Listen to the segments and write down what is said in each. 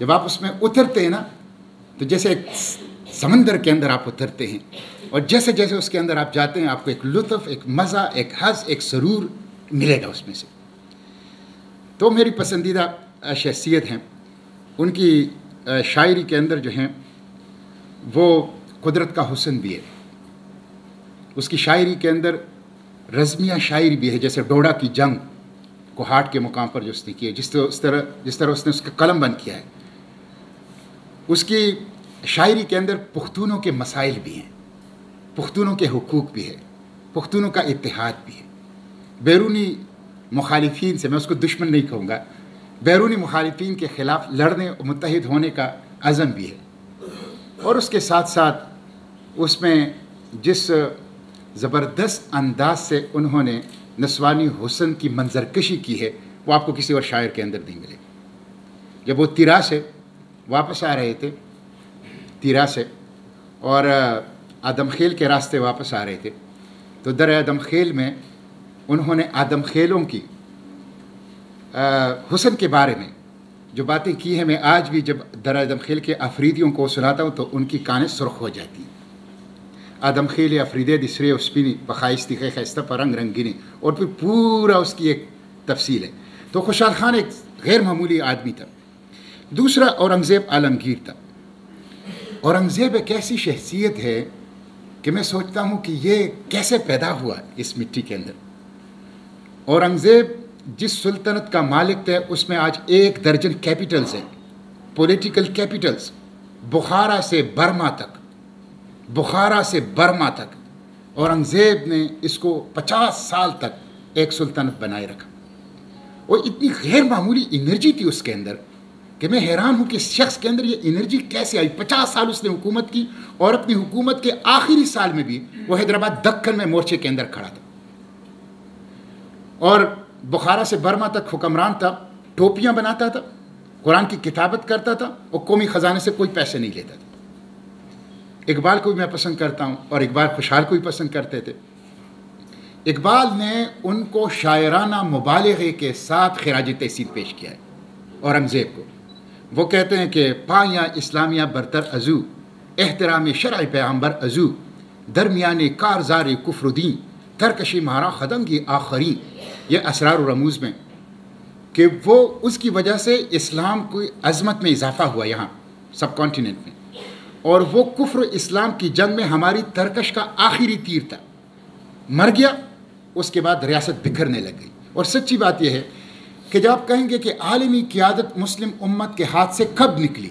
جب آپ اس میں اترتے ہیں نا تو جیسے ایک سمندر کے اندر آپ اترتے ہیں، اور جیسے جیسے اس کے اندر آپ جاتے ہیں آپ کو ایک لطف، ایک مزہ، ایک حظ، ایک سرور ملے گا اس میں سے۔ تو میری پسندیدہ شخصیت ہیں، ان کی شاعری کے اندر جو ہیں وہ قدرت کا حسن بھی ہے، اس کی شاعری کے اندر رزمیہ شاعری بھی ہے، جیسے ڈوڈا کی جنگ کوہاٹ کے مقام پر جو اس نے کی ہے، جس طرح اس نے اس کا قلم بند کیا ہے، اس کی شاعری کے اندر پختونوں کے مسائل بھی ہیں، پختونوں کے حقوق بھی ہے، پختونوں کا اتحاد بھی ہے، بیرونی مخالفین سے، میں اس کو دشمن نہیں کہوں گا، بیرونی مخالفین کے خلاف لڑنے اور متحد ہونے کا عزم بھی ہے، اور اس کے ساتھ ساتھ اس میں جس زبردست انداز سے انہوں نے نسوانی حسن کی منظر کشی کی ہے وہ آپ کو کسی اور شاعر کے اندر نہیں ملے۔ جب وہ تیرا سے واپس آ رہے تھے، تیرا سے، اور آدم خیل کے راستے واپس آ رہے تھے، تو در آدم خیل میں انہوں نے آدم خیلوں کی حسن کے بارے میں جو باتیں کی ہیں، میں آج بھی جب در آدم خیل کے افریدیوں کو سناتا ہوں تو ان کی کانیں سرخ ہو جاتی ہیں۔ آدم خیل افریدے دسرے اسپینی بخائستی خیستہ پر رنگ رنگینی، اور پھر پورا اس کی ایک تفصیل ہے۔ تو خوشحال خان ایک غیر معمولی آدمی تھا۔ دوسرا اورنگزیب عالمگیر تھا۔ اورنگزیب ایک ایسی شخصیت ہے کہ میں سوچتا ہوں کہ یہ کیسے پیدا ہوا اس مٹی کے اندر۔ اورنگزیب جس سلطنت کا مالک تھا اس میں آج 1 درجن کیپٹلز ہیں، پولیٹیکل کیپٹلز، بخارا سے برما تک، بخارا سے برما تک اورنگزیب نے اس کو 50 سال تک ایک سلطنت بنائے رکھا، اور اتنی غیر معمولی انرجی تھی اس کے اندر کہ میں حیران ہوں کہ اس شخص کے اندر یہ انرجی کیسے آئی۔ 50 سال اس نے حکومت کی، اور اپنی حکومت کے آخری سال میں بھی وہ حیدرآباد دکن میں مورچے کے اندر کھڑا تھا، اور بخارا سے برما تک حکمران تھا، ٹوپیاں بناتا تھا، قرآن کی کتابت کرتا تھا، اور قومی خزانے سے کوئی پیسے نہیں لیتا تھا۔ اقبال کو بھی میں پسند کرتا ہوں، اور اقبال خوشحال کو بھی پسند کرتے تھے۔ اقبال نے ان کو شاعرانہ مبالغے کے ساتھ خراج تحسین پیش کیا ہے اورنگزیب کو۔ وہ کہتے ہیں کہ پایاں اسلامیہ برتر ازو، احترام شرع پیغمبر ازو، درمیان کارزار کفر دین، ترکشی مہارا خدنگی آخری۔ یہ اسرار و رموز میں کہ وہ اس کی وجہ سے اسلام کی عظمت میں اضافہ ہوا یہاں سب کانٹیننٹ میں، اور وہ کفر اسلام کی جنگ میں ہماری ترکش کا آخری تیر تھا، مر گیا، اس کے بعد ریاست بکھرنے لگ گئی۔ اور سچی بات یہ ہے کہ جب آپ کہیں گے کہ عالمی قیادت مسلم امت کے ہاتھ سے کب نکلی،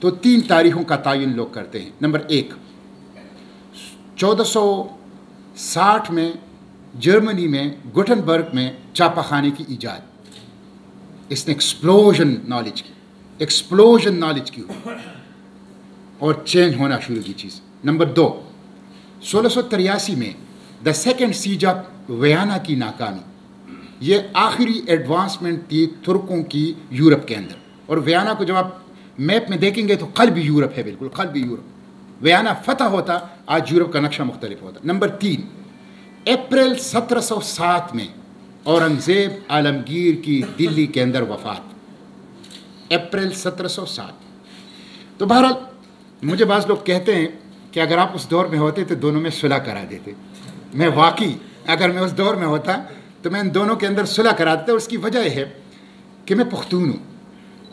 تو 3 تاریخوں کا تعین لوگ کرتے ہیں۔ نمبر 1، 1460 میں جرمنی میں گوٹنبرگ میں چھاپہ خانے کی ایجاد، اس نے ایکسپلوژن نالج کی اور چینج ہونا شروع کی چیز۔ نمبر 2، 1683 میں the second siege of Vienna کی ناکامی، یہ آخری ایڈوانسمنٹ تھی ترکوں کی یورپ کے اندر، اور ویانا کو جب آپ میپ میں دیکھیں گے تو قلبی یورپ ہے، بالکل قلبی یورپ۔ ویانا فتح ہوتا آج یورپ کا نقشہ مختلف ہوتا۔ نمبر 3، اپریل 1707 میں اورنگزیب عالمگیر کی دلی کے اندر وفات، اپریل 1707۔ تو بہرحال مجھے بعض لوگ کہتے ہیں کہ اگر آپ اس دور میں ہوتے تو دونوں میں صلح کرا دیتے۔ میں واقعی اگر میں اس دور میں ہوتا تو میں ان دونوں کے اندر صلح کرا دیتا، اور اس کی وجہ یہ ہے کہ میں پختون ہوں،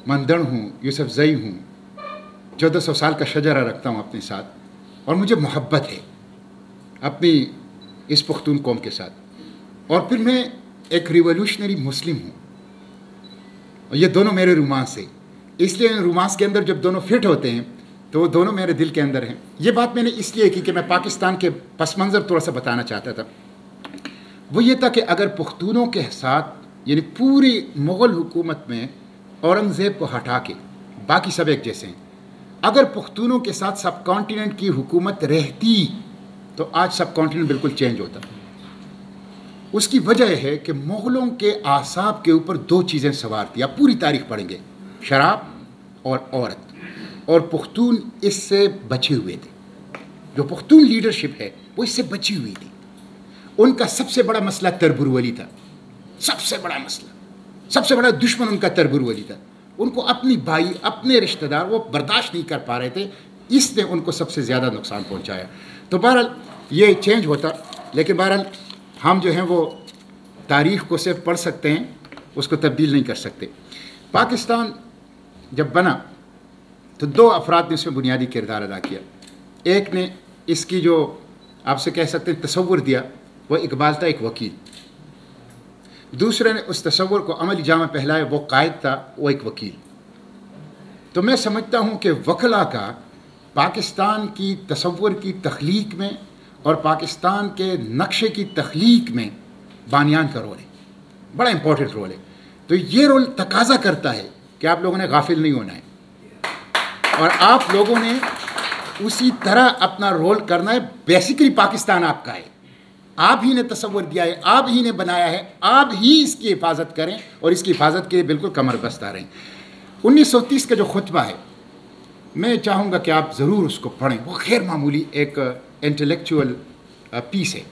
مندڑ ہوں، یوسف زئی ہوں، 1400 سال کا شجرہ رکھتا ہوں اپنے ساتھ، اور مجھے محبت ہے اپنی اس پختون قوم کے ساتھ، اور پھر میں ایک ریولوشنری مسلم ہوں، اور یہ دونوں میرے رومانس ہیں۔ اس لیے رومانس کے اندر جب دونوں فٹ ہوتے ہیں تو وہ دونوں میرے دل کے اندر ہیں۔ یہ بات میں نے اس لیے کی کہ میں پاکستان کے پس منظر تھوڑا سا بتانا چاہتا تھا۔ وہ یہ تھا کہ اگر پختونوں کے ساتھ، یعنی پوری مغل حکومت میں اورنگزیب کو ہٹا کے باقی سب ایک جیسے ہیں، اگر پختونوں کے ساتھ سب کانٹیننٹ کی حکومت رہتی تو آج سب کانٹیننٹ بالکل چینج ہوتا۔ اس کی وجہ ہے کہ مغلوں کے اعصاب کے اوپر 2 چیزیں سوار تھیں، آپ پوری تاریخ پڑھیں گے، شراب اور عورت، اور پختون اس سے بچے ہوئے تھے۔ جو پختون لیڈرشپ ہے وہ اس سے بچی ہوئی تھی۔ ان کا سب سے بڑا مسئلہ تربور ولی تھا، سب سے بڑا مسئلہ، سب سے بڑا دشمن ان کا تربور ولی تھا۔ ان کو اپنی بھائی اپنے رشتہ دار وہ برداشت نہیں کر پا رہے تھے، اس نے ان کو سب سے زیادہ نقصان پہنچایا. تو بہرحال یہ چینج ہوتا، لیکن بہرحال ہم جو ہیں وہ تاریخ کو صرف پڑھ سکتے ہیں، اس کو تبدیل نہیں کر سکتے. پاکستان جب بنا تو 2 افراد نے اس میں بنیادی کردار ادا کیا. ایک نے اس کی جو آپ سے کہہ سکتے ہیں تصور دیا، وہ اقبال تھا، ایک وکیل. دوسرے نے اس تصور کو عملی جامہ پہلایا، وہ قائد تھا، وہ ایک وکیل. تو میں سمجھتا ہوں کہ وکلا کا پاکستان کی تصور کی تخلیق میں اور پاکستان کے نقشے کی تخلیق میں بانیان کا رول ہے، بڑا امپورٹنٹ رول ہے. تو یہ رول تقاضا کرتا ہے کہ آپ لوگوں نے غافل نہیں ہونا ہے، اور آپ لوگوں نے اسی طرح اپنا رول کرنا ہے. بیسیکلی پاکستان آپ کا ہے، آپ ہی نے تصور دیا ہے، آپ ہی نے بنایا ہے، آپ ہی اس کی حفاظت کریں اور اس کی حفاظت کے لیے بالکل کمر بستہ رہیں. 1930 کا جو خطبہ ہے، میں چاہوں گا کہ آپ ضرور اس کو پڑھیں. وہ غیر معمولی ایک انٹلیکچوئل پیس ہے.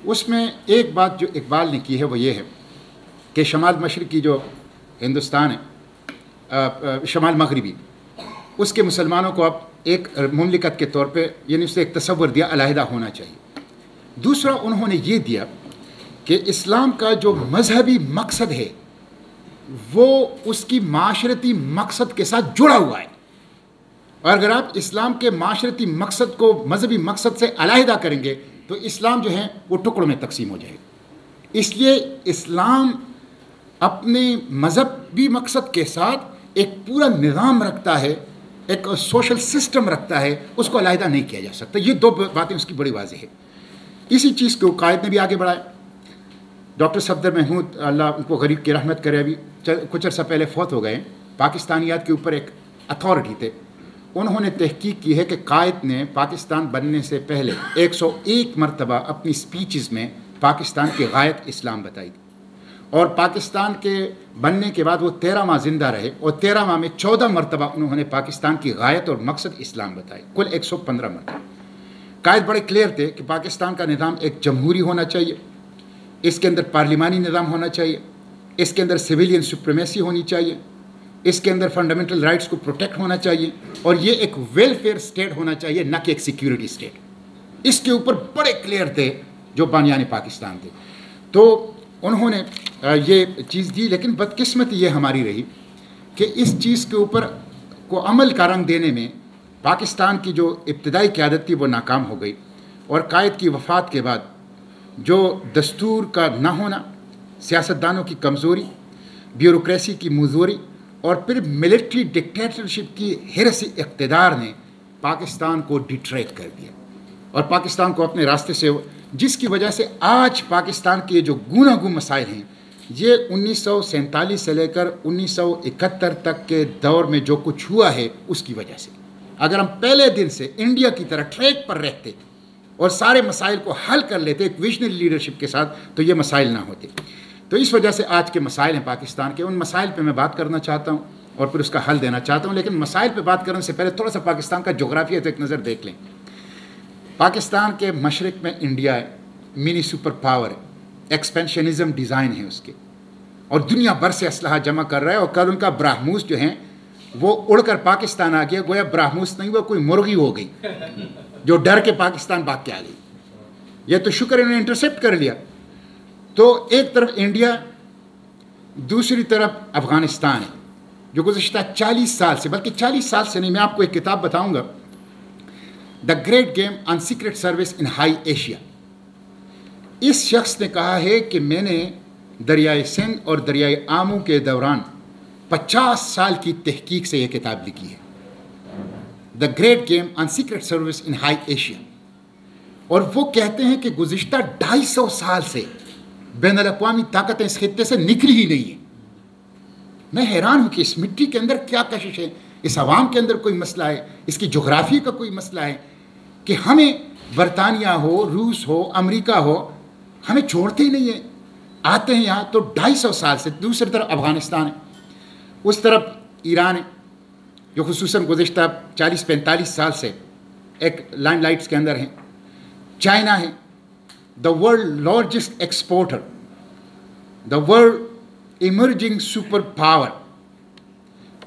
اس میں ایک بات جو اقبال نے کی ہے وہ یہ ہے کہ شمال مشرقی جو ہندوستان ہے، شمال مغربی، اس کے مسلمانوں کو اب ایک مملکت کے طور پہ، یعنی اسے ایک تصور دیا علیحدہ ہونا چاہیے. دوسرا انہوں نے یہ دیا کہ اسلام کا جو مذہبی مقصد ہے وہ اس کی معاشرتی مقصد کے ساتھ جڑا ہوا ہے، اور اگر آپ اسلام کے معاشرتی مقصد کو مذہبی مقصد سے علیحدہ کریں گے تو اسلام جو ہے وہ ٹکڑوں میں تقسیم ہو جائے گا. اس لیے اسلام اپنے مذہبی مقصد کے ساتھ ایک پورا نظام رکھتا ہے، ایک سوشل سسٹم رکھتا ہے، اس کو علیحدہ نہیں کیا جا سکتا. یہ 2 باتیں اس کی بڑی واضح ہے. اسی چیز کو قائد نے بھی آگے بڑھایا. ڈاکٹر صفدر محمود، اللہ ان کو غریب کی رحمت کرے، ابھی کچھ عرصہ پہلے فوت ہو گئے. پاکستانیات کے اوپر ایک اتھارٹی تھے. انہوں نے تحقیق کی ہے کہ قائد نے پاکستان بننے سے پہلے 101 مرتبہ اپنی سپیچز میں پاکستان کی غایت اسلام بتائی تھی، اور پاکستان کے بننے کے بعد وہ 13 ماہ زندہ رہے، اور 13 ماہ میں 14 مرتبہ انہوں نے پاکستان کی غایت اور مقصد اسلام بتائی، کل 115 مرتبہ. قائد بڑے کلیئر تھے کہ پاکستان کا نظام ایک جمہوری ہونا چاہیے، اس کے اندر پارلیمانی نظام ہونا چاہیے، اس کے اندر سویلین سپریمیسی ہونی چاہیے، اس کے اندر فنڈامنٹل رائٹس کو پروٹیکٹ ہونا چاہیے، اور یہ ایک ویلفیئر اسٹیٹ ہونا چاہیے، نہ کہ ایک سیکیورٹی اسٹیٹ. اس کے اوپر بڑے کلیئر تھے جو بانیان پاکستان تھے. تو انہوں نے یہ چیز دی، لیکن بدقسمتی یہ ہماری رہی کہ اس چیز کے اوپر کو عمل کا رنگ دینے میں پاکستان کی جو ابتدائی قیادت تھی وہ ناکام ہو گئی. اور قائد کی وفات کے بعد جو دستور کا نہ ہونا، سیاستدانوں کی کمزوری، بیوروکریسی کی مزوری، اور پھر ملٹری ڈکٹیٹرشپ کی ہرس اقتدار نے پاکستان کو ڈیٹریکٹ کر دیا اور پاکستان کو اپنے راستے سے، جس کی وجہ سے آج پاکستان کے جو گوناگون مسائل ہیں یہ 1947 سے لے کر 1971 تک کے دور میں جو کچھ ہوا ہے اس کی وجہ سے. اگر ہم پہلے دن سے انڈیا کی طرح ٹریک پر رہتے اور سارے مسائل کو حل کر لیتے ایک ویژنری لیڈرشپ کے ساتھ تو یہ مسائل نہ ہوتے. تو اس وجہ سے آج کے مسائل ہیں پاکستان کے. ان مسائل پہ میں بات کرنا چاہتا ہوں اور پھر اس کا حل دینا چاہتا ہوں، لیکن مسائل پہ بات کرنے سے پہلے تھوڑا سا پاکستان کا جغرافیہ تو ایک نظر دیکھ لیں. پاکستان کے مشرق میں انڈیا ہے، منی سپر پاور ہے، ایکسپینشنزم ڈیزائن ہے اس کے، اور دنیا بھر سے اسلحہ جمع کر رہا ہے. اور کل ان کا براہموس جو ہیں وہ اڑ کر پاکستان آ گیا، گویا براہموس نہیں، وہ کوئی مرغی ہو گئی جو ڈر کے پاکستان بھاگ کے آ گئی. یہ تو شکر انہوں نے انٹرسیپٹ کر لیا. تو ایک طرف انڈیا، دوسری طرف افغانستان ہے جو گزشتہ 40 سال سے، بلکہ 40 سال سے نہیں، میں آپ کو ایک کتاب بتاؤں گا، the great game on secret service in high Asia. اس شخص نے کہا ہے کہ میں نے دریائے سندھ اور دریائے آمو کے دوران 50 سال کی تحقیق سے یہ کتاب لکھی ہے، دا great game on secret service in high Asia. اور وہ کہتے ہیں کہ گزشتہ 250 سال سے بین الاقوامی طاقتیں اس خطے سے نکلی ہی نہیں ہیں. میں حیران ہوں کہ اس مٹی کے اندر کیا کشش ہے، اس عوام کے اندر کوئی مسئلہ ہے، اس کی جغرافی کا کوئی مسئلہ ہے کہ ہمیں برطانیہ ہو، روس ہو، امریکہ ہو، ہمیں چھوڑتے ہی نہیں ہیں. آتے ہیں یہاں تو 250 سال سے. دوسری طرف افغانستان ہے، اس طرف ایران ہے جو خصوصاً گزشتہ 40-45 سال سے ایک لائم لائٹس کے اندر ہیں. چائنا ہے، the world largest exporter, the world emerging super power.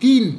3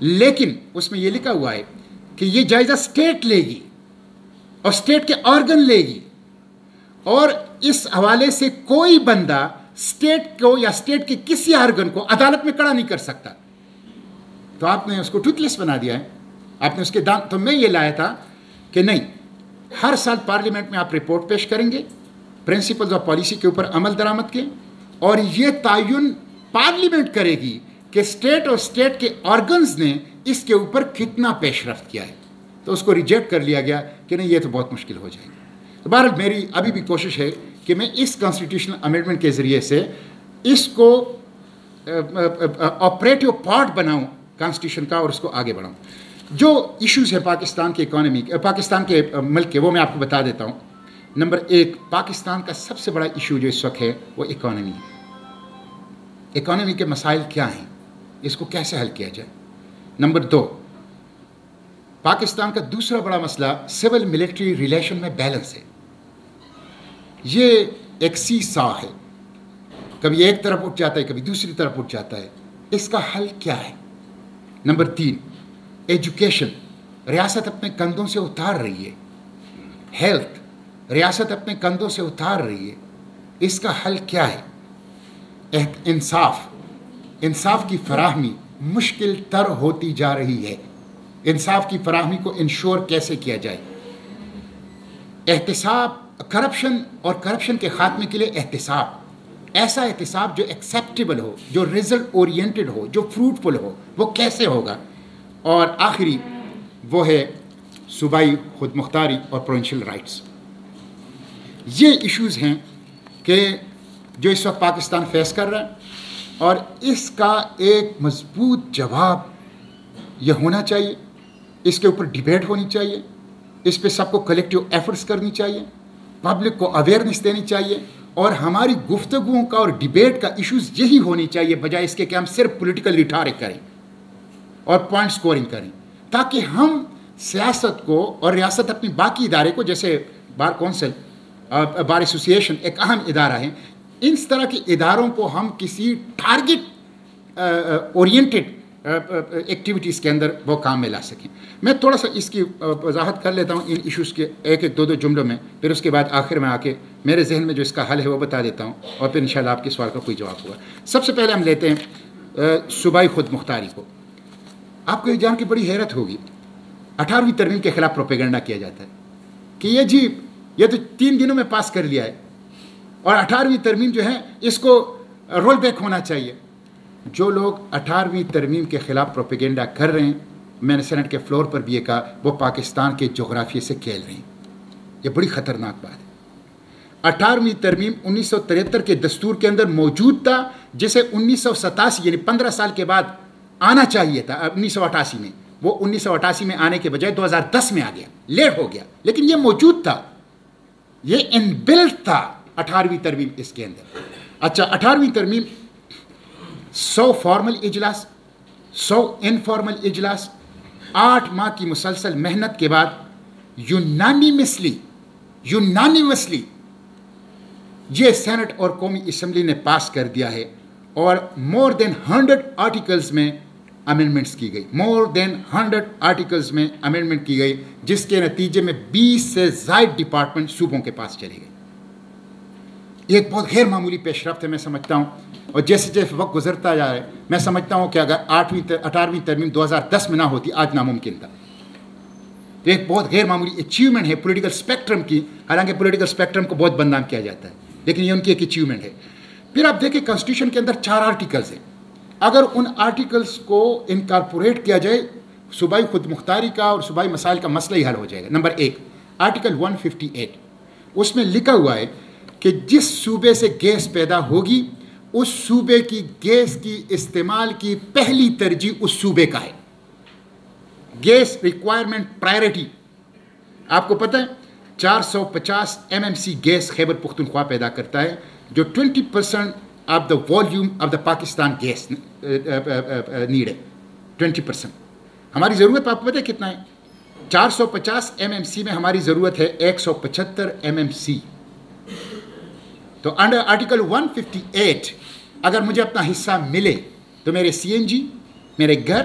لیکن اس میں یہ لکھا ہوا ہے کہ یہ جائزہ اسٹیٹ لے گی اور اسٹیٹ کے آرگن لے گی، اور اس حوالے سے کوئی بندہ اسٹیٹ کو یا اسٹیٹ کے کسی آرگن کو عدالت میں کھڑا نہیں کر سکتا. تو آپ نے اس کو ٹوتھ لیس بنا دیا ہے، آپ نے اس کے دان. تو میں یہ لایا تھا کہ نہیں، ہر سال پارلیمنٹ میں آپ رپورٹ پیش کریں گے پرنسپلز اور پالیسی کے اوپر عمل درآمد کے، اور یہ تعین پارلیمنٹ کرے گی کہ اسٹیٹ اور اسٹیٹ کے آرگنز نے اس کے اوپر کتنا پیش رفت کیا ہے. تو اس کو ریجیکٹ کر لیا گیا کہ نہیں، یہ تو بہت مشکل ہو جائے گی. تو بہرحال میری ابھی بھی کوشش ہے کہ میں اس کانسٹیٹیوشنل امینڈمنٹ کے ذریعے سے اس کو آپریٹو پارٹ بناؤں کانسٹیٹیوشن کا اور اس کو آگے بڑھاؤں. جو ایشوز ہے پاکستان کے اکانومی، پاکستان کے ملک کے، وہ میں آپ کو بتا دیتا ہوں. نمبر 1، پاکستان کا سب سے بڑا ایشو جو اس وقت ہے وہ اکانومی ہے. اکانومی کے مسائل کیا ہیں، اس کو کیسے حل کیا جائے. نمبر 2، پاکستان کا دوسرا بڑا مسئلہ سول ملٹری ریلیشن میں بیلنس ہے. یہ ایک سی سا ہے، کبھی ایک طرف اٹھ جاتا ہے، کبھی دوسری طرف اٹھ جاتا ہے. اس کا حل کیا ہے. نمبر 3، ایجوکیشن ریاست اپنے کندھوں سے اتار رہی ہے. ہیلتھ ریاست اپنے کندھوں سے اتار رہی ہے. اس کا حل کیا ہے. انصاف کی فراہمی مشکل تر ہوتی جا رہی ہے. انصاف کی فراہمی کو انشور کیسے کیا جائے. احتساب، کرپشن اور کرپشن کے خاتمے کے لیے احتساب، ایسا احتساب جو ایکسیپٹیبل ہو، جو رزلٹ اورینٹڈ ہو، جو فروٹفل ہو، وہ کیسے ہوگا. اور آخری وہ ہے صوبائی خود مختاری اور پروونشل رائٹس. یہ ایشوز ہیں کہ جو اس وقت پاکستان فیس کر رہا ہے، اور اس کا ایک مضبوط جواب یہ ہونا چاہیے. اس کے اوپر ڈیبیٹ ہونی چاہیے، اس پہ سب کو کلیکٹیو ایفرٹس کرنی چاہیے، پبلک کو اویئرنیس دینی چاہیے، اور ہماری گفتگوؤں کا اور ڈیبیٹ کا ایشوز یہی ہونی چاہیے، بجائے اس کے کہ ہم صرف پولیٹیکل ریٹارک کریں اور پوائنٹ سکورنگ کریں، تاکہ ہم سیاست کو اور ریاست اپنی باقی ادارے کو، جیسے بار کونسل، بار ایسوسیشن ایک اہم ادارہ ہے، اس طرح کے اداروں کو ہم کسی ٹارگٹ اورینٹڈ ایکٹیویٹیز کے اندر وہ کام میں لا سکیں. میں تھوڑا سا اس کی وضاحت کر لیتا ہوں ان ایشوز کے ایک دو جملوں میں، پھر اس کے بعد آخر میں آ کے میرے ذہن میں جو اس کا حل ہے وہ بتا دیتا ہوں، اور پھر انشاءاللہ آپ کے سوال کا کوئی جواب ہوگا. سب سے پہلے ہم لیتے ہیں صوبائی خود مختاری کو. آپ کو یہ جان کے بڑی حیرت ہوگی، 18ویں ترمیم کے خلاف پروپیگنڈا کیا جاتا ہے کہ یہ تو 3 دنوں میں پاس کر لیا ہے، اور 18ویں ترمیم جو ہے اس کو رول بیک ہونا چاہیے. جو لوگ 18ویں ترمیم کے خلاف پروپیگنڈا کر رہے ہیں، میں نے سینٹ کے فلور پر بھی یہ کہا، وہ پاکستان کے جغرافیے سے کھیل رہے ہیں. یہ بڑی خطرناک بات ہے. 18ویں ترمیم 1973 کے دستور کے اندر موجود تھا، جسے 1987 یعنی 15 سال کے بعد آنا چاہیے تھا. 1988 میں، وہ 1988 میں آنے کے بجائے 2010 میں آ گیا، لیٹ ہو گیا، لیکن یہ موجود تھا، یہ ان بلٹ تھا 18ویں ترمیم اس کے اندر. اچھا، 18ویں ترمیم 100 فارمل اجلاس، 100 انفارمل اجلاس، 8 ماہ کی مسلسل محنت کے بعد یونانیمسلی یہ سینٹ اور قومی اسمبلی نے پاس کر دیا ہے، اور مور دین 100 آرٹیکلز میں امینڈمنٹس کی گئی، مور دین 100 آرٹیکلز میں امینڈمنٹ کی گئی، جس کے نتیجے میں 20 سے زائد ڈپارٹمنٹ صوبوں کے پاس چلے گئے. یہ ایک بہت غیر معمولی پیش رفت ہے، میں سمجھتا ہوں. اور جیسے جیسے وقت گزرتا جا رہا ہے، میں سمجھتا ہوں کہ اگر 18ویں ترمیم 2010 میں نہ ہوتی، آج ناممکن تھا. تو ایک بہت غیر معمولی اچیومنٹ ہے پولیٹیکل اسپیکٹرم کی. حالانکہ پولیٹیکل اسپیکٹرم کو بہت بدنام کیا جاتا ہے، لیکن یہ ان کی ایک اچیومنٹ ہے. پھر آپ دیکھیں کانسٹیٹیوشن کے اندر 4 آرٹیکلز ہیں. اگر ان آرٹیکلز کو انکارپوریٹ کیا جائے، صوبائی خود مختاری کا اور صوبائی مسائل کا مسئلہ ہی حل ہو جائے گا. نمبر 1، آرٹیکل 158، اس میں لکھا ہوا ہے کہ جس صوبے سے گیس پیدا ہوگی، اس صوبے کی گیس کی استعمال کی پہلی ترجیح اس صوبے کا ہے. گیس ریکوائرمنٹ پرائرٹی، آپ کو پتہ ہے 450 MMC گیس خیبر پختونخوا پیدا کرتا ہے، جو 20% of the volume of the Pakistan gas need ہے. 20%. ہماری ضرورت آپ کو پتہ ہے کتنا ہے؟ 450 MMC میں ہماری ضرورت ہے 175 MMC. تو انڈر آرٹیکل 158 اگر مجھے اپنا حصہ ملے تو میرے CNG، میرے گھر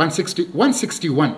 161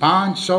500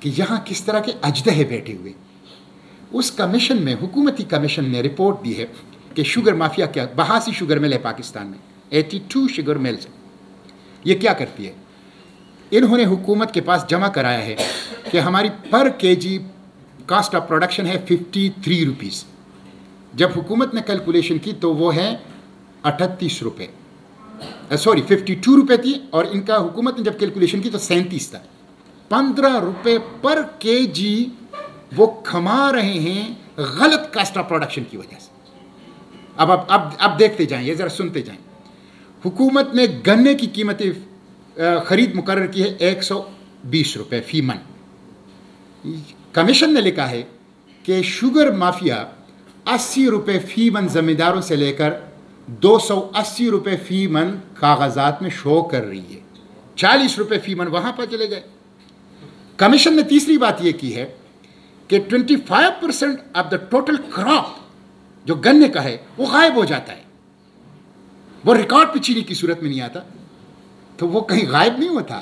کہ یہاں کس طرح کے اجدہے بیٹھے ہوئے. اس کمیشن میں, حکومتی کمیشن نے رپورٹ دی ہے کہ شوگر مافیا کیا, 82 شوگر مل ہے پاکستان میں, 82 شوگر ملز. یہ کیا کرتی ہے؟ انہوں نے حکومت کے پاس جمع کرایا ہے کہ ہماری پر کے جی کاسٹ آف پروڈکشن ہے 53 روپیز. جب حکومت نے کیلکولیشن کی تو وہ ہے 38 روپے, سوری 52 روپے تھی, اور ان کا حکومت نے جب کیلکولیشن کی تو 37 تھا. 15 روپے پر کے جی وہ کھما رہے ہیں غلط کاسٹ آف پروڈکشن کی وجہ سے. اب دیکھتے جائیں, یہ ذرا سنتے جائیں. حکومت نے گنے کی قیمتیں خرید مقرر کی ہے 120 روپے فی من. کمیشن نے لکھا ہے کہ شوگر مافیا 80 روپے فی من زمینداروں سے لے کر 280 روپے فی من کاغذات میں شو کر رہی ہے. 40 روپے فی من وہاں پر چلے گئے. کمیشن نے تیسری بات یہ کی ہے کہ 25% آف دا ٹوٹل کراپ جو گنے کا ہے وہ غائب ہو جاتا ہے. وہ ریکارڈ پہ چینی کی صورت میں نہیں آتا, تو وہ کہیں غائب نہیں ہوتا,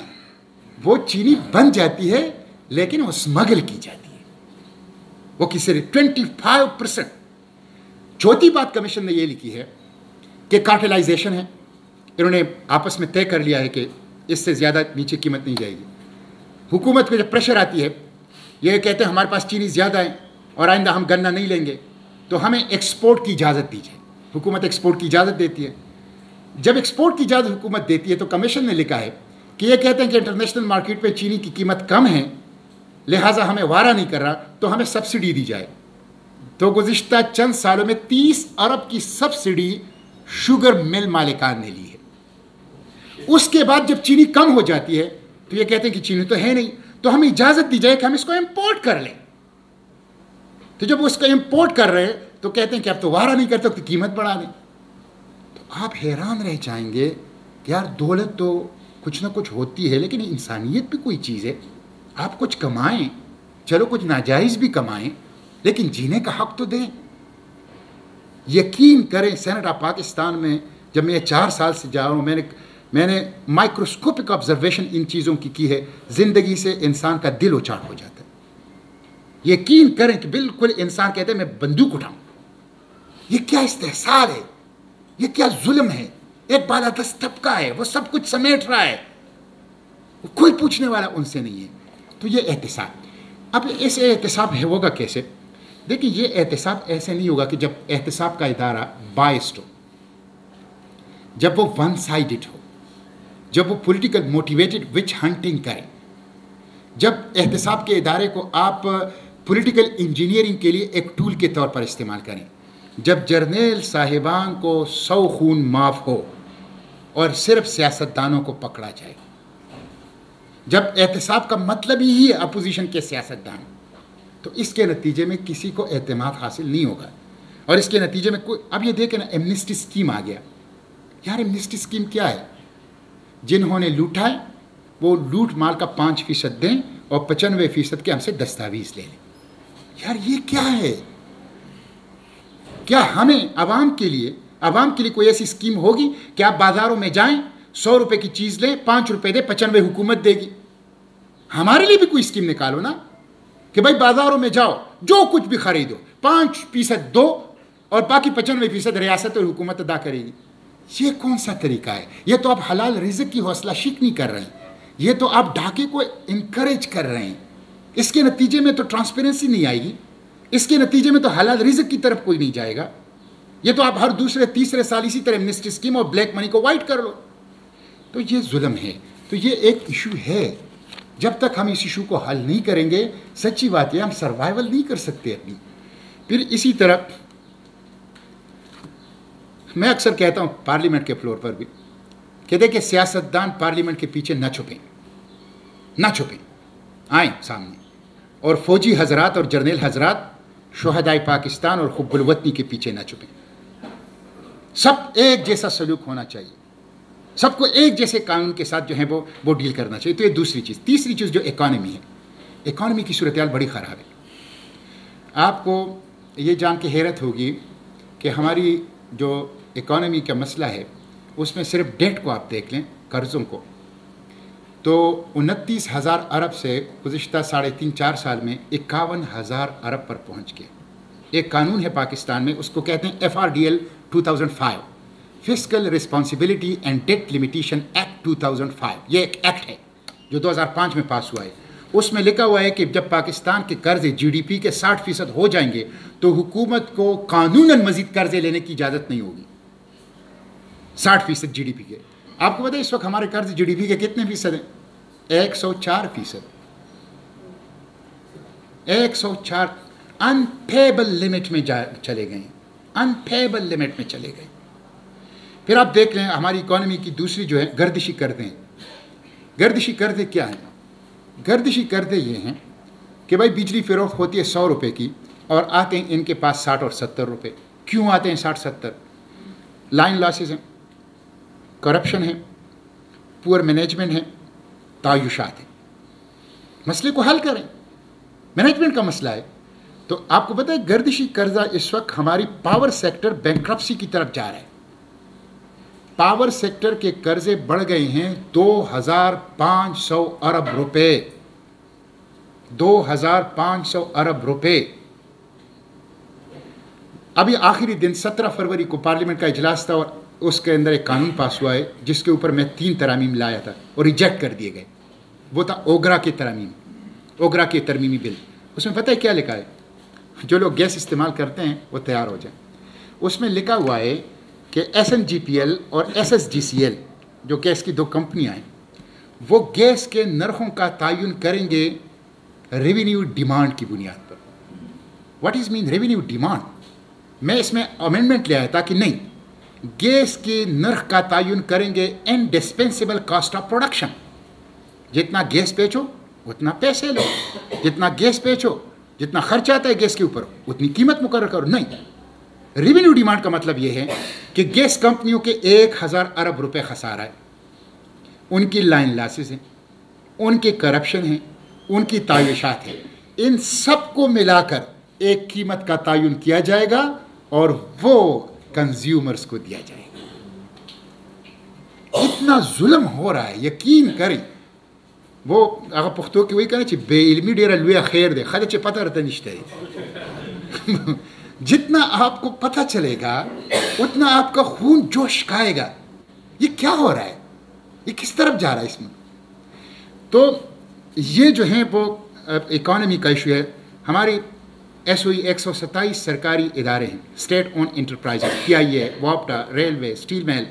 وہ چینی بن جاتی ہے لیکن وہ اسمگل کی جاتی ہے, وہ کسی 25%. چوتھی بات کمیشن نے یہ لکھی ہے کہ کارٹلائزیشن ہے. انہوں نے آپس میں طے کر لیا ہے کہ اس سے زیادہ نیچے قیمت نہیں جائے گی. حکومت پہ جب پریشر آتی ہے, یہ کہتے ہیں ہمارے پاس چینی زیادہ ہے اور آئندہ ہم گنا نہیں لیں گے, تو ہمیں ایکسپورٹ کی اجازت دیجیے. حکومت ایکسپورٹ کی اجازت دیتی ہے. جب ایکسپورٹ کی اجازت حکومت دیتی ہے تو کمیشن نے لکھا ہے کہ یہ کہتے ہیں کہ انٹرنیشنل مارکیٹ پہ چینی کی قیمت کم ہے, لہٰذا ہمیں وارہ نہیں کر رہا, تو ہمیں سبسڈی دی جائے. تو گزشتہ چند سالوں میں 30 ارب کی سبسڈی شوگر مل مالکان نے لی ہے. اس کے بعد جب چینی کم ہو جاتی ہے تو یہ کہتے ہیں کہ چینی تو ہے نہیں, تو ہمیں اجازت دی جائے کہ ہم اس کو امپورٹ کر لیں. تو جب وہ اس کو امپورٹ کر رہے ہیں تو کہتے ہیں کہ اب تو وارہ نہیں کرتے, تو قیمت بڑھا دیں. تو آپ حیران رہ جائیں گے کہ یار دولت تو کچھ نہ کچھ ہوتی ہے, لیکن انسانیت بھی کوئی چیز ہے. آپ کچھ کمائیں, چلو کچھ ناجائز بھی کمائیں, لیکن جینے کا حق تو دیں. یقین کریں, سینٹ آف پاکستان میں جب میں 4 سال سے جا رہا ہوں, میں نے مائکروسکوپک آبزرویشن ان چیزوں کی ہے. زندگی سے انسان کا دل اچاٹ ہو جاتا ہے. یقین کریں کہ بالکل انسان کہتے ہیں میں بندوق اٹھاؤں. یہ کیا استحصال ہے, یہ کیا ظلم ہے. ایک بالادست طبقہ ہے, وہ سب کچھ سمیٹ رہا ہے, کوئی پوچھنے والا ان سے نہیں ہے. تو یہ احتساب, اب اس احتساب ہوگا کیسے؟ دیکھیں, یہ احتساب ایسے نہیں ہوگا کہ جب احتساب کا ادارہ بائسڈ ہو, جب وہ ون سائیڈڈ ہو, جب وہ پولیٹیکل موٹیویٹڈ وچ ہنٹنگ کرے, جب احتساب کے ادارے کو آپ پولیٹیکل انجینئرنگ کے لیے ایک ٹول کے طور پر استعمال کریں, جب جرنیل صاحبان کو 100 خون معاف ہو اور صرف سیاستدانوں کو پکڑا جائے, جب احتساب کا مطلب ہی ہے اپوزیشن کے سیاستدان, تو اس کے نتیجے میں کسی کو اعتماد حاصل نہیں ہوگا. اور اس کے نتیجے میں کوئی, اب یہ دیکھیں نا, ایمنسٹی اسکیم آ گیا. یار ایمنسٹی اسکیم کیا ہے؟ جنہوں نے لوٹا ہے وہ لوٹ مال کا 5% دیں اور 95% کے ہم سے دستاویز لے لیں. یار یہ کیا ہے؟ کیا ہمیں عوام کے لیے کوئی ایسی اسکیم ہوگی کہ آپ بازاروں میں جائیں, 100 روپے کی چیز لیں, 5 روپے دیں, 95 حکومت دے گی؟ ہمارے لیے بھی کوئی اسکیم نکالو نا کہ بھائی بازاروں میں جاؤ, جو کچھ بھی خریدو 5% دو اور باقی 95% ریاست اور حکومت ادا کرے گی. یہ کون سا طریقہ ہے؟ یہ تو آپ حلال رزق کی حوصلہ شکنی کر رہے ہیں, یہ تو آپ ڈھاکے کو انکریج کر رہے ہیں. اس کے نتیجے میں تو ٹرانسپیرنسی نہیں آئے گی, اس کے نتیجے میں تو حلال رزق کی طرف کوئی نہیں جائے گا. یہ تو آپ ہر دوسرے تیسرے سال اسی طرح ایمنسٹی اسکیم اور بلیک منی کو وائٹ کر لو. تو یہ ظلم ہے. تو یہ ایک ایشو ہے. جب تک ہم اس ایشو کو حل نہیں کریں گے, سچی بات ہے ہم سروائیول نہیں کر سکتے اپنی. پھر اسی طرح میں اکثر کہتا ہوں پارلیمنٹ کے فلور پر بھی کہ دیکھیں سیاستدان پارلیمنٹ کے پیچھے نہ چھپیں, آئیں سامنے. اور فوجی حضرات اور جرنیل حضرات شہدائے پاکستان اور حب الوطنی کے پیچھے نہ چھپیں. سب ایک جیسا سلوک ہونا چاہیے, سب کو ایک جیسے قانون کے ساتھ جو ہے وہ ڈیل کرنا چاہیے. تو یہ دوسری چیز. تیسری چیز جو اکانومی ہے, اکانومی کی صورتحال بڑی خراب ہے. آپ کو یہ جان کے حیرت ہوگی کہ ہماری جو اکانومی کا مسئلہ ہے اس میں صرف ڈیٹ کو آپ دیکھ لیں, قرضوں کو, تو 29,000 ارب سے گزشتہ 3.5-4 سال میں 51,000 ارب پر پہنچ گئے. ایک قانون ہے پاکستان میں, اس کو کہتے ہیں FRDL 2005, fiscal responsibility and debt limitation act 2005. یہ ایک ایکٹ ہے جو 2005 میں پاس ہوا ہے. اس میں لکھا ہوا ہے کہ جب پاکستان کے قرضے GDP کے 60% ہو جائیں گے تو حکومت کو قانوناً مزید قرضے لینے کی اجازت نہیں ہوگی. 60% GDP کے. آپ کو پتہ ہے اس وقت ہمارے قرض GDP کے کتنے فیصد ہیں؟ 104%. 104 انپیبل لمٹ میں چلے گئے. انپیبل لمٹ میں چلے گئے. پھر آپ دیکھ لیں ہماری اکانومی کی دوسری جو ہے گردشی قرضے ہیں. گردشی قرضے کیا ہیں؟ گردشی قرضے یہ ہیں کہ بھائی بجلی فروخت ہوتی ہے 100 روپے کی اور آتے ہیں ان کے پاس 60 اور 70 روپے. کیوں آتے ہیں 60-70؟ لائن لاسز ہیں, کرپشن ہے, پور مینجمنٹ ہے, تعیشات ہیں. مسئلے کو حل کریں. مینجمنٹ کا مسئلہ ہے. تو آپ کو پتہ ہے گردشی قرضہ اس وقت ہماری پاور سیکٹر بینکرپسی کی طرف جا رہا ہے. پاور سیکٹر کے قرضے بڑھ گئے ہیں 2,500 ارب روپے. 2,500 ارب روپے. ابھی آخری دن 17 فروری کو پارلیمنٹ کا اجلاس تھا اور اس کے اندر ایک قانون پاس ہوا ہے جس کے اوپر میں 3 ترامیم لایا تھا اور ریجیکٹ کر دیے گئے. وہ تھا اوگرا کے ترامیم, اوگرا کے ترمیمی بل. اس میں پتہ ہے کیا لکھا ہے؟ جو لوگ گیس استعمال کرتے ہیں وہ تیار ہو جائیں. اس میں لکھا ہوا ہے کہ SNGPL اور SSGCL جو گیس کی 2 کمپنیاں ہیں وہ گیس کے نرخوں کا تعین کریں گے ریونیو ڈیمانڈ کی بنیاد پر. What is main revenue demand? میں اس میں امینڈمنٹ لے آیا تھا کہ نہیں, گیس کے نرخ کا تعین کریں گے انڈسپینسیبل کاسٹ آف پروڈکشن. جتنا گیس بیچو اتنا پیسے لو, جتنا گیس بیچو جتنا خرچ آتا ہے گیس کے اوپر اتنی قیمت مقرر کرو. نہیں, ریونیو ڈیمانڈ کا مطلب یہ ہے کہ گیس کمپنیوں کے 1,000 ارب روپے خسارہ ہے. ان کی لائن لاسز ہیں, ان کے کرپشن ہیں, ان کی تعیشات ہیں. ان سب کو ملا کر ایک قیمت کا تعین کیا جائے گا اور وہ کنزیومرز کو دیا جائے گا. اتنا ظلم ہو رہا ہے, یقین کریں. وہ اگر پختو کی وہی کہنا چاہیے بے علمی ڈیرا لویا خیر دے خدے چے پتہ رہتا نشتے. جتنا آپ کو پتہ چلے گا اتنا آپ کا خون جوش کھائے گا. یہ کیا ہو رہا ہے, یہ کس طرف جا رہا ہے اس میں. تو یہ جو ہیں وہ اکانومی کا ایشو ہے. ہماری SOE 127 سرکاری ادارے ہیں, state own enterprise, PIA, WAPDA, railway, steel mill,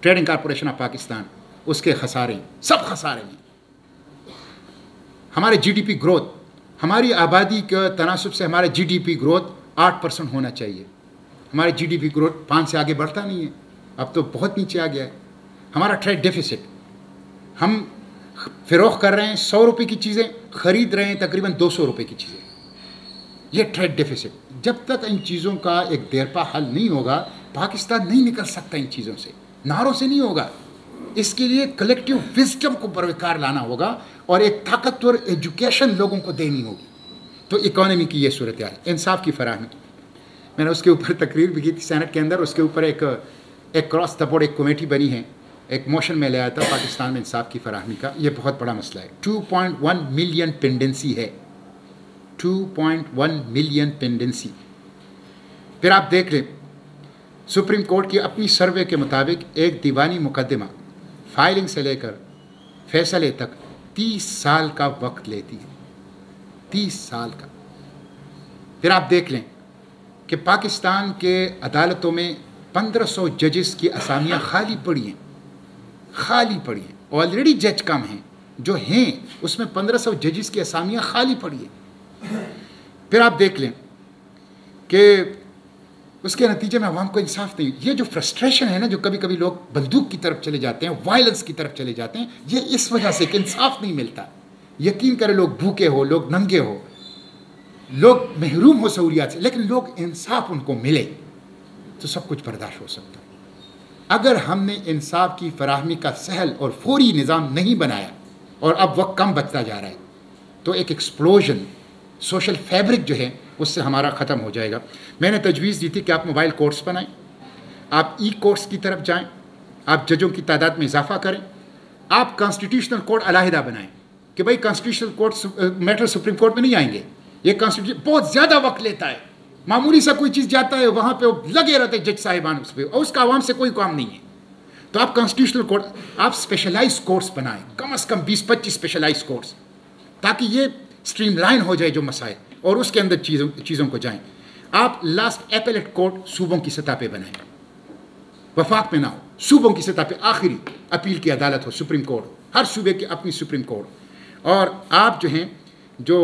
trading corporation of Pakistan, اس کے خسارے ہیں, سب خسارے ہیں. ہمارے GDP گروتھ, ہماری آبادی کے تناسب سے ہمارے GDP گروتھ 8% ہونا چاہیے. ہمارے GDP گروتھ 5 سے آگے بڑھتا نہیں ہے, اب تو بہت نیچے آ گیا ہے. ہمارا ٹریڈ ڈیفیسٹ, ہم فروخت کر رہے ہیں 100 روپے کی چیزیں, خرید رہے ہیں تقریباً 200 روپے کی چیزیں. یہ ٹریڈ ڈیفیسٹ. جب تک ان چیزوں کا ایک دیرپا حل نہیں ہوگا پاکستان نہیں نکل سکتا. ان چیزوں سے, نعروں سے نہیں ہوگا. اس کے لیے کلیکٹیو وزڈم کو بروکار لانا ہوگا اور ایک طاقتور ایجوکیشن لوگوں کو دینی ہوگی. تو اکانومی کی یہ صورتحال, انصاف کی فراہمی. میں نے اس کے اوپر تقریر بھی کی تھی سینٹ کے اندر. اس کے اوپر ایک کراس دا بورڈ ایک کمیٹی بنی ہے, ایک موشن میں لے آیا تھا پاکستان میں انصاف کی فراہمی کا. یہ بہت بڑا مسئلہ ہے. 2.1 ملین پینڈنسی ہے, 2.1 ملین پینڈنسی. پھر آپ دیکھ لیں سپریم کورٹ کی اپنی سروے کے مطابق ایک دیوانی مقدمہ فائلنگ سے لے کر فیصلے تک 30 سال کا وقت لیتی ہے. 30 سال کا. پھر آپ دیکھ لیں کہ پاکستان کے عدالتوں میں 1500 ججز کی اسامیاں خالی پڑی ہیں, خالی پڑی ہیں. آلریڈی جج کم ہیں, جو ہیں اس میں 1500 ججز کی اسامیاں خالی پڑی ہیں. پھر آپ دیکھ لیں کہ اس کے نتیجے میں عوام کو انصاف نہیں. یہ جو فرسٹریشن ہے نا, جو کبھی کبھی لوگ بندوق کی طرف چلے جاتے ہیں, وائلنس کی طرف چلے جاتے ہیں, یہ اس وجہ سے کہ انصاف نہیں ملتا. یقین کریں لوگ بھوکے ہو, لوگ ننگے ہو, لوگ محروم ہو سہولیات سے, لیکن لوگ انصاف ان کو ملے تو سب کچھ برداشت ہو سکتا ہے. اگر ہم نے انصاف کی فراہمی کا سہل اور فوری نظام نہیں بنایا اور اب وقت کم بچتا جا رہا ہے تو ایک ایکسپلوژن سوشل فیبرک جو ہے اس سے ہمارا ختم ہو جائے گا. میں نے تجویز دی تھی کہ آپ موبائل کورٹس بنائیں, آپ ای کورٹس کی طرف جائیں, آپ ججوں کی تعداد میں اضافہ کریں, آپ کانسٹیٹیوشنل کورٹ علیحدہ بنائیں کہ بھائی constitutional court matter supreme court میں نہیں آئیں گے. یہ کانسٹیٹیوشن بہت زیادہ وقت لیتا ہے. معمولی سا کوئی چیز جاتا ہے وہاں پہ لگے رہتے جج صاحبان اس پہ, اور اس کا عوام سے کوئی کام نہیں ہے. تو آپ کانسٹیٹیوشنل کورٹ, آپ اسپیشلائز کورٹس بنائیں, کم از کم 20-25 اسپیشلائز کورٹس, تاکہ یہ اسٹریم لائن ہو جائے جو مسائل, اور اس کے اندر چیزوں کو جائیں. آپ لاسٹ ایپیلیٹ کورٹ صوبوں کی سطح پہ بنائیں, وفاق میں نہ ہو, صوبوں کی سطح پہ آخری اپیل کی عدالت ہو, سپریم کورٹ ہو, ہر صوبے کی اپنی سپریم کورٹ. اور آپ جو ہیں جو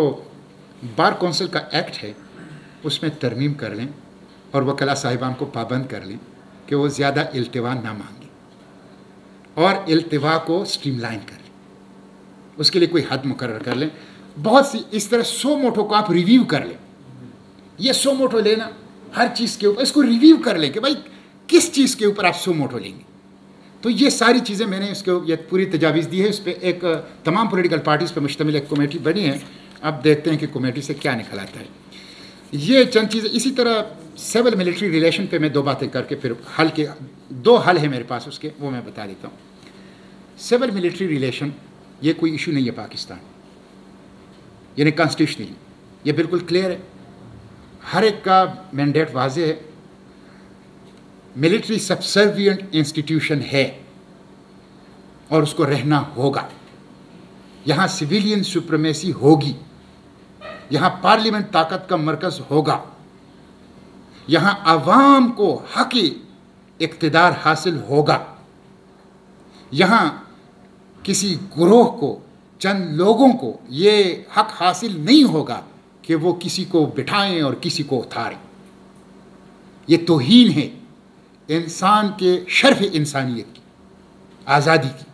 بار کونسل کا ایکٹ ہے اس میں ترمیم کر لیں, اور وکلاء صاحبان کو پابند کر لیں کہ وہ زیادہ التوا نہ مانگیں, اور التوا کو اسٹریم لائن کر لیں, اس کے لیے کوئی حد مقرر کر لیں. بہت سی اس طرح 100 موٹو کو آپ ریویو کر لیں. یہ 100 موٹو لینا ہر چیز کے اوپر, اس کو ریویو کر لیں کہ بھائی کس چیز کے اوپر آپ 100 موٹو لیں گے. تو یہ ساری چیزیں میں نے اس کو یہ پوری تجاویز دی ہے. اس پہ ایک تمام پولیٹیکل پارٹیز پہ مشتمل ایک کمیٹی بنی ہے. اب دیکھتے ہیں کہ کمیٹی سے کیا نکل آتا ہے. یہ چند چیزیں. اسی طرح سول ملٹری ریلیشن پہ میں 2 باتیں کر کے پھر حل کے 2 حل ہیں میرے پاس اس کے, وہ میں بتا دیتا ہوں. سول ملٹری ریلیشن یہ کوئی ایشو نہیں ہے پاکستان, یعنی کانسٹیٹیوشنلی یہ بالکل کلیئر ہے, ہر ایک کا مینڈیٹ واضح ہے. ملٹری سبسروینٹ انسٹیٹیوشن ہے اور اس کو رہنا ہوگا. یہاں سویلین سپریمیسی ہوگی, یہاں پارلیمنٹ طاقت کا مرکز ہوگا, یہاں عوام کو حق اقتدار حاصل ہوگا, یہاں کسی گروہ کو, چند لوگوں کو یہ حق حاصل نہیں ہوگا کہ وہ کسی کو بٹھائیں اور کسی کو اتاریں. یہ توہین ہے انسان کے شرف انسانیت کی, آزادی کی.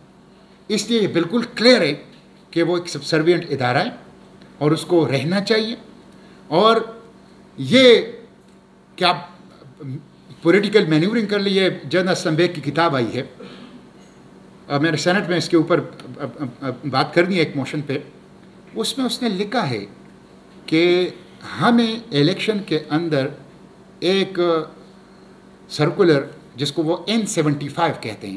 اس لیے یہ بالکل کلیئر ہے کہ وہ ایک سبسروینٹ ادارہ ہے اور اس کو رہنا چاہیے. اور یہ کیا پولیٹیکل مینیورنگ کر لی. یہ جنرل سمبیک کی کتاب آئی ہے, میں نے سینٹ میں اس کے اوپر بات کرنی ہے ایک موشن پہ. اس میں اس نے لکھا ہے کہ ہمیں الیکشن کے اندر ایک سرکولر جس کو وہ N75 کہتے ہیں,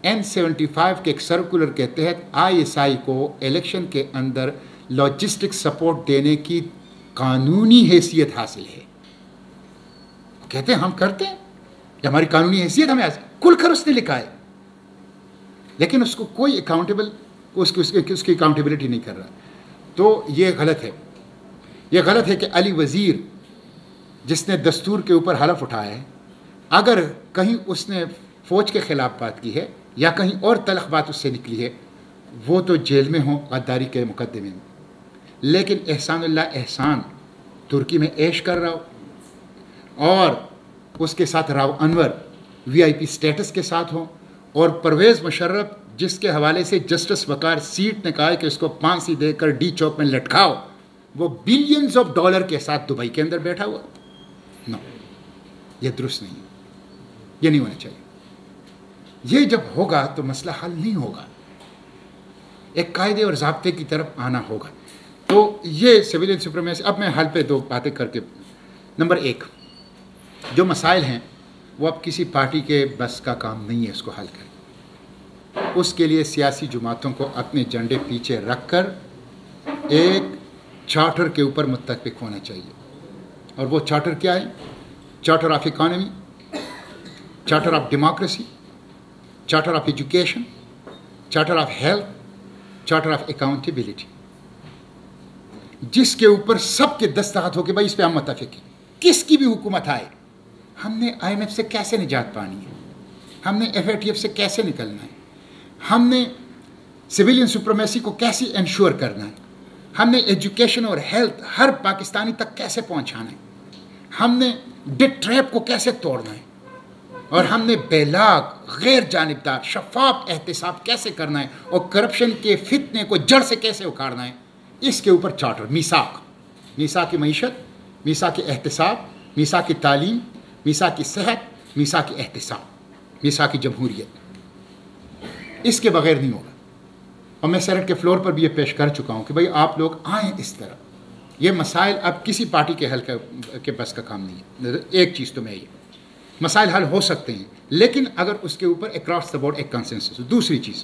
N75 کے ایک سرکولر کے تحت ISI کو الیکشن کے اندر لاجسٹک سپورٹ دینے کی قانونی حیثیت حاصل ہے. کہتے ہیں ہم کرتے ہیں, یہ ہماری قانونی حیثیت ہمیں کھل کر اس نے لکھا ہے, لیکن اس کو کوئی اکاؤنٹیبل اس کی اکاؤنٹیبلٹی نہیں کر رہا. تو یہ غلط ہے. یہ غلط ہے کہ علی وزیر جس نے دستور کے اوپر حلف اٹھایا ہے, اگر کہیں اس نے فوج کے خلاف بات کی ہے یا کہیں اور تلخ بات اس سے نکلی ہے, وہ تو جیل میں ہوں غداری کے مقدمے میں. لیکن احسان اللہ احسان ترکی میں عیش کر رہا ہو, اور اس کے ساتھ راو انور VIP سٹیٹس کے ساتھ ہوں, اور پرویز مشرف جس کے حوالے سے جسٹس وقار سیٹ نے کہا ہے کہ اس کو پھانسی دے کر ڈی چوک میں لٹکاؤ, وہ بلینز آف ڈالر کے ساتھ دبئی کے اندر بیٹھا ہوا. نو, یہ درست نہیں ہے, یہ نہیں ہونا چاہیے. یہ جب ہوگا تو مسئلہ حل نہیں ہوگا, ایک قاعدے اور ضابطے کی طرف آنا ہوگا. تو یہ سویلین سپریمیسی. اب میں حل پہ 2 باتیں کر کے. نمبر 1, جو مسائل ہیں وہ اب کسی پارٹی کے بس کا کام نہیں ہے اس کو حل کریں. اس کے لیے سیاسی جماعتوں کو اپنے جھنڈے پیچھے رکھ کر ایک چارٹر کے اوپر متفق ہونا چاہیے. اور وہ چارٹر کیا ہے؟ Charter of economy, charter of democracy, charter of education, charter of health, charter of accountability, جس کے اوپر سب کے دستخط ہو کہ بھائی اس پہ ہم متفق ہیں. کس کی بھی حکومت آئے, ہم نے IMF سے کیسے نجات پانی ہے, ہم نے FATF سے کیسے نکلنا ہے, ہم نے سویلین سپریمیسی کو کیسے انشور کرنا ہے, ہم نے ایجوکیشن اور ہیلتھ ہر پاکستانی تک کیسے پہنچانا ہے, ہم نے ڈٹ ٹریپ کو کیسے توڑنا ہے, اور ہم نے بے لاگ غیر جانبدار شفاف احتساب کیسے کرنا ہے, اور کرپشن کے فتنے کو جڑ سے کیسے اکھاڑنا ہے. اس کے اوپر چارٹر, میثاق کی معیشت, میثاق کی احتساب, میثاق کی تعلیم, میثاق کی صحت, میثاق کی احتساب, میثاق کی جمہوریت. اس کے بغیر نہیں ہوگا. اور میں سینٹ کے فلور پر بھی یہ پیش کر چکا ہوں کہ بھائی آپ لوگ آئیں اس طرح. یہ مسائل اب کسی پارٹی کے حل کے بس کا کام نہیں ہے. ایک چیز تو میں یہ مسائل حل ہو سکتے ہیں, لیکن اگر اس کے اوپر اکراس دا بورڈ ایک کنسنسس. دوسری چیز,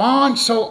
500